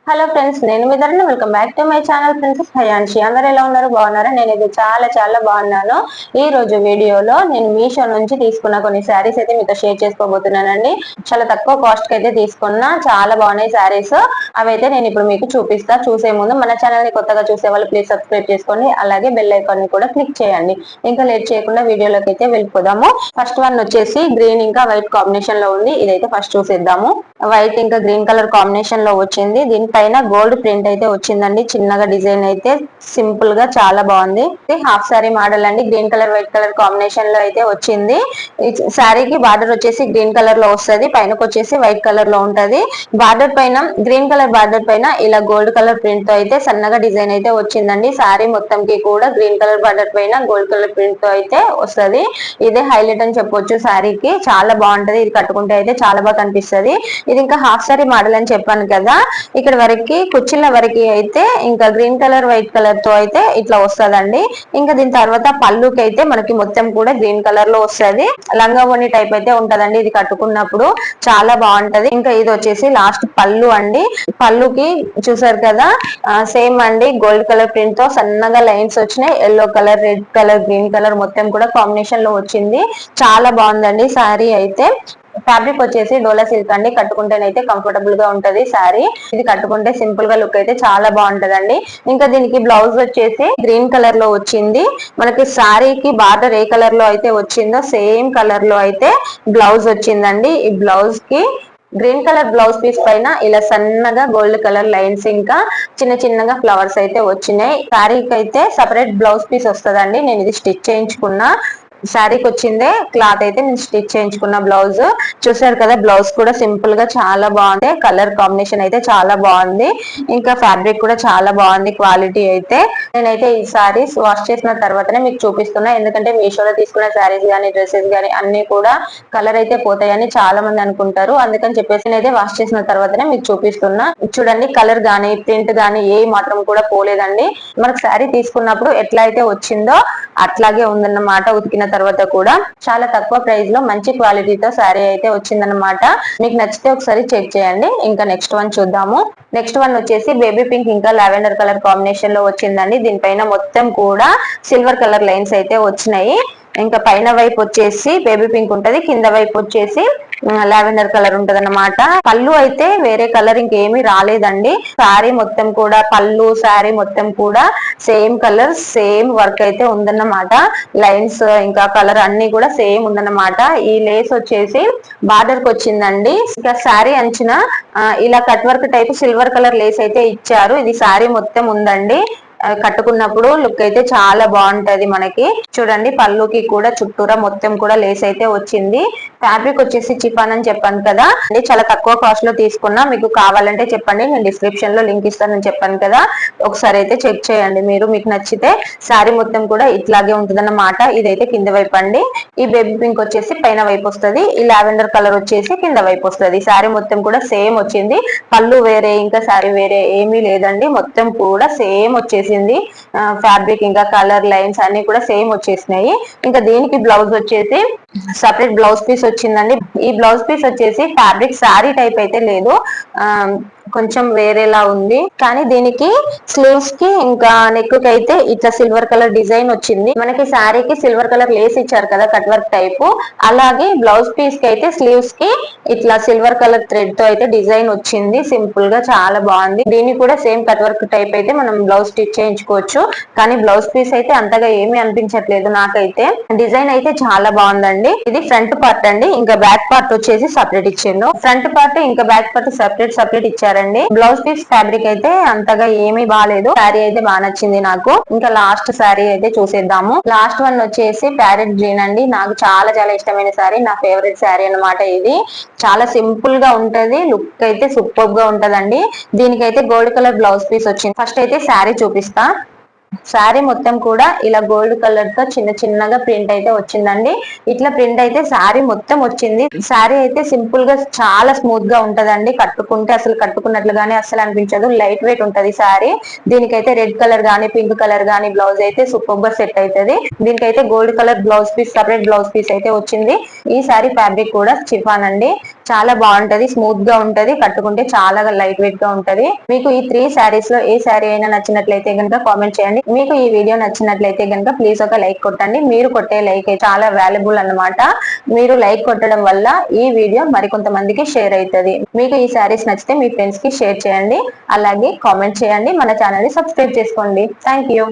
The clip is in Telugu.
హలో ఫ్రెండ్స్, నేను మీ Dharani. Welcome back to my channel. Princess Hayanshi. అందరు ఎలా ఉన్నారు? బాగున్నారా? నేనైతే చాలా బాగున్నాను. ఈ రోజు వీడియోలో నేను మీషో నుంచి తీసుకున్న కొన్ని శారీస్ అయితే మీతో షేర్ చేసుకోబోతున్నానండి. చాలా తక్కువ కాస్ట్ కి అయితే తీసుకున్నా, చాలా బాగున్నాయి శారీస్. అవైతే నేను ఇప్పుడు మీకు చూపిస్తా. చూసే ముందు మన ఛానల్ ని కొత్తగా చూసే వాళ్ళు ప్లీజ్ సబ్స్క్రైబ్ చేసుకోండి, అలాగే బెల్ ఐకాన్ ని కూడా క్లిక్ చేయండి. ఇంకా లేట్ చేయకుండా వీడియోలోకి అయితే వెళ్ళిపోదాము. ఫస్ట్ వన్ వచ్చేసి గ్రీన్ ఇంకా వైట్ కాంబినేషన్ లో ఉంది. ఇదైతే ఫస్ట్ చూసేద్దాము. వైట్ ఇంకా గ్రీన్ కలర్ కాంబినేషన్ లో వచ్చింది. దీనిపైన గోల్డ్ ప్రింట్ అయితే వచ్చిందండి. చిన్నగా డిజైన్ అయితే సింపుల్ గా చాలా బాగుంది. హాఫ్ సారీ మోడల్ అండి. Green colour white colour combination లో అయితే వచ్చింది. శారీకి బార్డర్ వచ్చేసి గ్రీన్ కలర్ లో వస్తుంది, పైనకి వచ్చేసి వైట్ కలర్ లో ఉంటది. బార్డర్ పైన గ్రీన్ కలర్ బార్డర్ పైన ఇలా గోల్డ్ కలర్ ప్రింట్ తో అయితే సన్నగా డిజైన్ అయితే వచ్చిందండి. శారీ మొత్తంకి కూడా గ్రీన్ కలర్ బార్డర్ పైన గోల్డ్ కలర్ ప్రింట్ తో అయితే వస్తుంది. ఇదే హైలైట్ అని చెప్పొచ్చు. శారీకి చాలా బాగుంటది. ఇది కట్టుకుంటే అయితే చాలా బాగా కనిపిస్తుంది. ఇది ఇంకా హాఫ్ సారీ మోడల్ అని చెప్పాను కదా. ఇక్కడ వరకు కుర్చీల వరకు అయితే ఇంకా గ్రీన్ కలర్ వైట్ కలర్ తో అయితే ఇట్లా వస్తదండి. ఇంకా దీని తర్వాత పళ్ళుకి అయితే మనకి మొత్తం కూడా గ్రీన్ కలర్ లో వస్తుంది. లంగా ఓణి టైప్ అయితే ఉంటదండి. ఇది కట్టుకున్నప్పుడు చాలా బాగుంటది. ఇంకా ఇది వచ్చేసి లాస్ట్ పళ్ళు అండి. పళ్ళుకి చూసారు కదా, సేమ్ అండి. గోల్డ్ కలర్ ప్రింట్ తో సన్నగా లైన్స్ వచ్చినాయి. Yellow colour, red colour, green colour మొత్తం కూడా కాంబినేషన్ లో వచ్చింది. చాలా బాగుందండి శారీ అయితే. ఫ్యాబ్రిక్ వచ్చేసి డోలా సిల్క్ అండి. కట్టుకుంటేనైతే కంఫర్టబుల్ గా ఉంటది శారీ. ఇది కట్టుకుంటే సింపుల్ గా లుక్ అయితే చాలా బాగుంటదండి. ఇంకా దీనికి బ్లౌజ్ వచ్చేసి గ్రీన్ కలర్ లో వచ్చింది. మనకి శారీకి బార్డర్ ఏ కలర్ లో అయితే వచ్చిందో సేమ్ కలర్ లో అయితే బ్లౌజ్ వచ్చిందండి. ఈ బ్లౌజ్ కి గ్రీన్ కలర్ బ్లౌజ్ పీస్ పైన ఇలా సన్నగా గోల్డ్ కలర్ లైన్స్ ఇంకా చిన్నగా ఫ్లవర్స్ అయితే వచ్చినాయి. శారీకి అయితే సపరేట్ బ్లౌజ్ పీస్ వస్తుందండి. నేను ఇది స్టిచ్ చేయించుకున్నా. శారీకి వచ్చిందే క్లాత్ అయితే నేను స్టిచ్ చేయించుకున్న బ్లౌజ్. చూసారు కదా, బ్లౌజ్ కూడా సింపుల్ గా చాలా బాగుంది. కలర్ కాంబినేషన్ అయితే చాలా బాగుంది. ఇంకా ఫ్యాబ్రిక్ కూడా చాలా బాగుంది. క్వాలిటీ అయితే నేనైతే ఈ శారీస్ వాష్ చేసిన తర్వాతనే మీకు చూపిస్తున్నా. ఎందుకంటే మీషోలో తీసుకున్న శారీస్ కానీ డ్రెస్సెస్ కానీ అన్ని కూడా కలర్ అయితే పోతాయని చాలా మంది అనుకుంటారు. అందుకని చెప్పేసి నేనైతే వాష్ చేసిన తర్వాతనే మీకు చూపిస్తున్నా. చూడండి, కలర్ గానీ ప్రింట్ గానీ ఏ మాత్రం కూడా పోలేదండి. మనకు శారీ తీసుకున్నప్పుడు ఎట్లా అయితే వచ్చిందో అట్లాగే ఉందన్నమాట. ఉతికిన తర్వాత కూడా చాలా తక్కువ ప్రైస్ లో మంచి క్వాలిటీతో శారీ అయితే వచ్చిందన్నమాట. మీకు నచ్చితే ఒకసారి చెక్ చేయండి. ఇంకా నెక్స్ట్ వన్ చూద్దాము. నెక్స్ట్ వన్ వచ్చేసి బేబీ పింక్ ఇంకా లావెండర్ కలర్ కాంబినేషన్ లో వచ్చిందండి. దీనిపైన మొత్తం కూడా సిల్వర్ కలర్ లైన్స్ అయితే వచ్చినాయి. ఇంకా పైన వైపు వచ్చేసి బేబీ పింక్ ఉంటది, కింద వైపు వచ్చేసి లావెండర్ కలర్ ఉంటది అన్నమాట. పళ్ళు అయితే వేరే కలర్ ఇంకేమీ రాలేదండి. శారీ మొత్తం కూడా పళ్ళు శారీ మొత్తం కూడా సేమ్ కలర్ సేమ్ వర్క్ అయితే ఉందన్నమాట. లైన్స్ ఇంకా కలర్ అన్ని కూడా సేమ్ ఉందన్నమాట. ఈ లేస్ వచ్చేసి బార్డర్ కి వచ్చిందండి. ఇంకా శారీ అంచున ఇలా cut work type silver colour Lay's అయితే ఇచ్చారు. ఇది శారీ మొత్తం ఉందండి. కట్టుకున్నప్పుడు లుక్ అయితే చాలా బాగుంటది. మనకి చూడండి, పళ్ళుకి కూడా చుట్టూరా మొత్తం కూడా లేస్ అయితే వచ్చింది. ఫ్యాబ్రిక్ వచ్చేసి చిఫాన్ అని చెప్పాను కదా అండి. చాలా తక్కువ కాస్ట్ లో తీసుకున్నా. మీకు కావాలంటే చెప్పండి, నేను డిస్క్రిప్షన్ లో లింక్ ఇస్తానని చెప్పాను కదా. ఒకసారి అయితే చెక్ చేయండి మీరు. మీకు నచ్చితే శారీ మొత్తం కూడా ఇట్లాగే ఉంటుందన్నమాట. ఇదైతే కింద వైపు అండి. ఈ బేబీ పింక్ వచ్చేసి పైన వైపు వస్తుంది. ఈ లావెండర్ కలర్ వచ్చేసి కింద వైపు వస్తుంది. శారీ మొత్తం కూడా సేమ్ వచ్చింది. పళ్ళు వేరే ఇంకా శారీ వేరే ఏమీ లేదండి. మొత్తం కూడా సేమ్ వచ్చేసింది. ఫ్యాబ్రిక్ ఇంకా కలర్ లైన్స్ అన్ని కూడా సేమ్ వచ్చేసినాయి. ఇంకా దీనికి బ్లౌజ్ వచ్చేసి సపరేట్ బ్లౌజ్ పీస్ వచ్చిందండి. ఈ బ్లౌజ్ పీస్ వచ్చేసి ఫ్యాబ్రిక్ శారీ టైప్ అయితే లేదు, కొంచెం వేరేలా ఉంది. కానీ దీనికి స్లీవ్స్ కి ఇంకా నెక్ కి అయితే ఇట్లా సిల్వర్ కలర్ డిజైన్ వచ్చింది. మనకి శారీకి సిల్వర్ కలర్ లేస్ ఇచ్చారు కదా కట్ వర్క్ టైప్, అలాగే బ్లౌజ్ పీస్ కి అయితే స్లీవ్స్ కి ఇట్లా సిల్వర్ కలర్ థ్రెడ్ తో అయితే డిజైన్ వచ్చింది. సింపుల్ గా చాలా బాగుంది. దీన్ని కూడా సేమ్ కట్ వర్క్ టైప్ అయితే మనం బ్లౌజ్ స్టిచ్ చేయించుకోవచ్చు. కానీ బ్లౌజ్ పీస్ అయితే అంతగా ఏమీ అనిపించట్లేదు నాకైతే. డిజైన్ అయితే చాలా బాగుందండి. ఇది ఫ్రంట్ పార్ట్ అండి. ఇంకా బ్యాక్ పార్ట్ వచ్చేసి సపరేట్ ఇచ్చిండు. ఫ్రంట్ పార్ట్ ఇంకా బ్యాక్ పార్ట్ సపరేట్ ఇచ్చారండి. బ్లౌజ్ పీస్ ఫ్యాబ్రిక్ అయితే అంతగా ఏమీ బాగాలేదు. శారీ అయితే బాగా నచ్చింది నాకు. ఇంకా లాస్ట్ శారీ అయితే చూసేద్దాము. లాస్ట్ వన్ వచ్చేసి ప్యారెట్ గ్రీన్ అండి. నాకు చాలా ఇష్టమైన శారీ, నా ఫేవరెట్ శారీ అన్నమాట. ఇది చాలా సింపుల్ గా ఉంటది. లుక్ అయితే సూపర్ గా ఉంటదండి. దీనికైతే గోల్డ్ కలర్ బ్లౌజ్ పీస్ వచ్చింది. ఫస్ట్ అయితే శారీ చూపిస్తా. శారీ మొత్తం కూడా ఇలా గోల్డ్ కలర్ తో చిన్న చిన్నగా ప్రింట్ అయితే వచ్చిందండి. ఇట్లా ప్రింట్ అయితే శారీ మొత్తం వచ్చింది. శారీ అయితే సింపుల్ గా చాలా స్మూత్ గా ఉంటదండి. కట్టుకుంటే అసలు కట్టుకున్నట్లుగానే అసలు అనిపించదు. లైట్ వెయిట్ ఉంటది శారీ. దీనికైతే రెడ్ కలర్ గానీ పింక్ కలర్ గానీ బ్లౌజ్ అయితే సూపర్ గా సెట్ అవుతుంది. దీనికైతే gold colour blouse piece, separate blouse piece అయితే వచ్చింది. ఈ శారీ ఫ్యాబ్రిక్ కూడా చిఫాన్ అండి. చాలా బాగుంటది, స్మూత్ గా ఉంటది, కట్టుకుంటే చాలా లైట్ వెయిట్ గా ఉంటది. మీకు ఈ 3 శారీస్ లో ఏ శారీ అయినా నచ్చినట్లయితే కనుక కామెంట్ చేయండి. మీకు ఈ వీడియో నచ్చినట్లయితే కనుక ప్లీజ్ ఒక లైక్ కొట్టండి. మీరు కొట్టే లైక్ చాలా వాల్యుబుల్ అన్నమాట. మీరు లైక్ కొట్టడం వల్ల ఈ వీడియో మరికొంతమందికి షేర్ అవుతుంది. మీకు ఈ శారీస్ నచ్చితే మీ ఫ్రెండ్స్ కి షేర్ చేయండి. అలాగే కామెంట్ చేయండి. మన ఛానల్ ని సబ్స్క్రైబ్ చేసుకోండి. Thank you.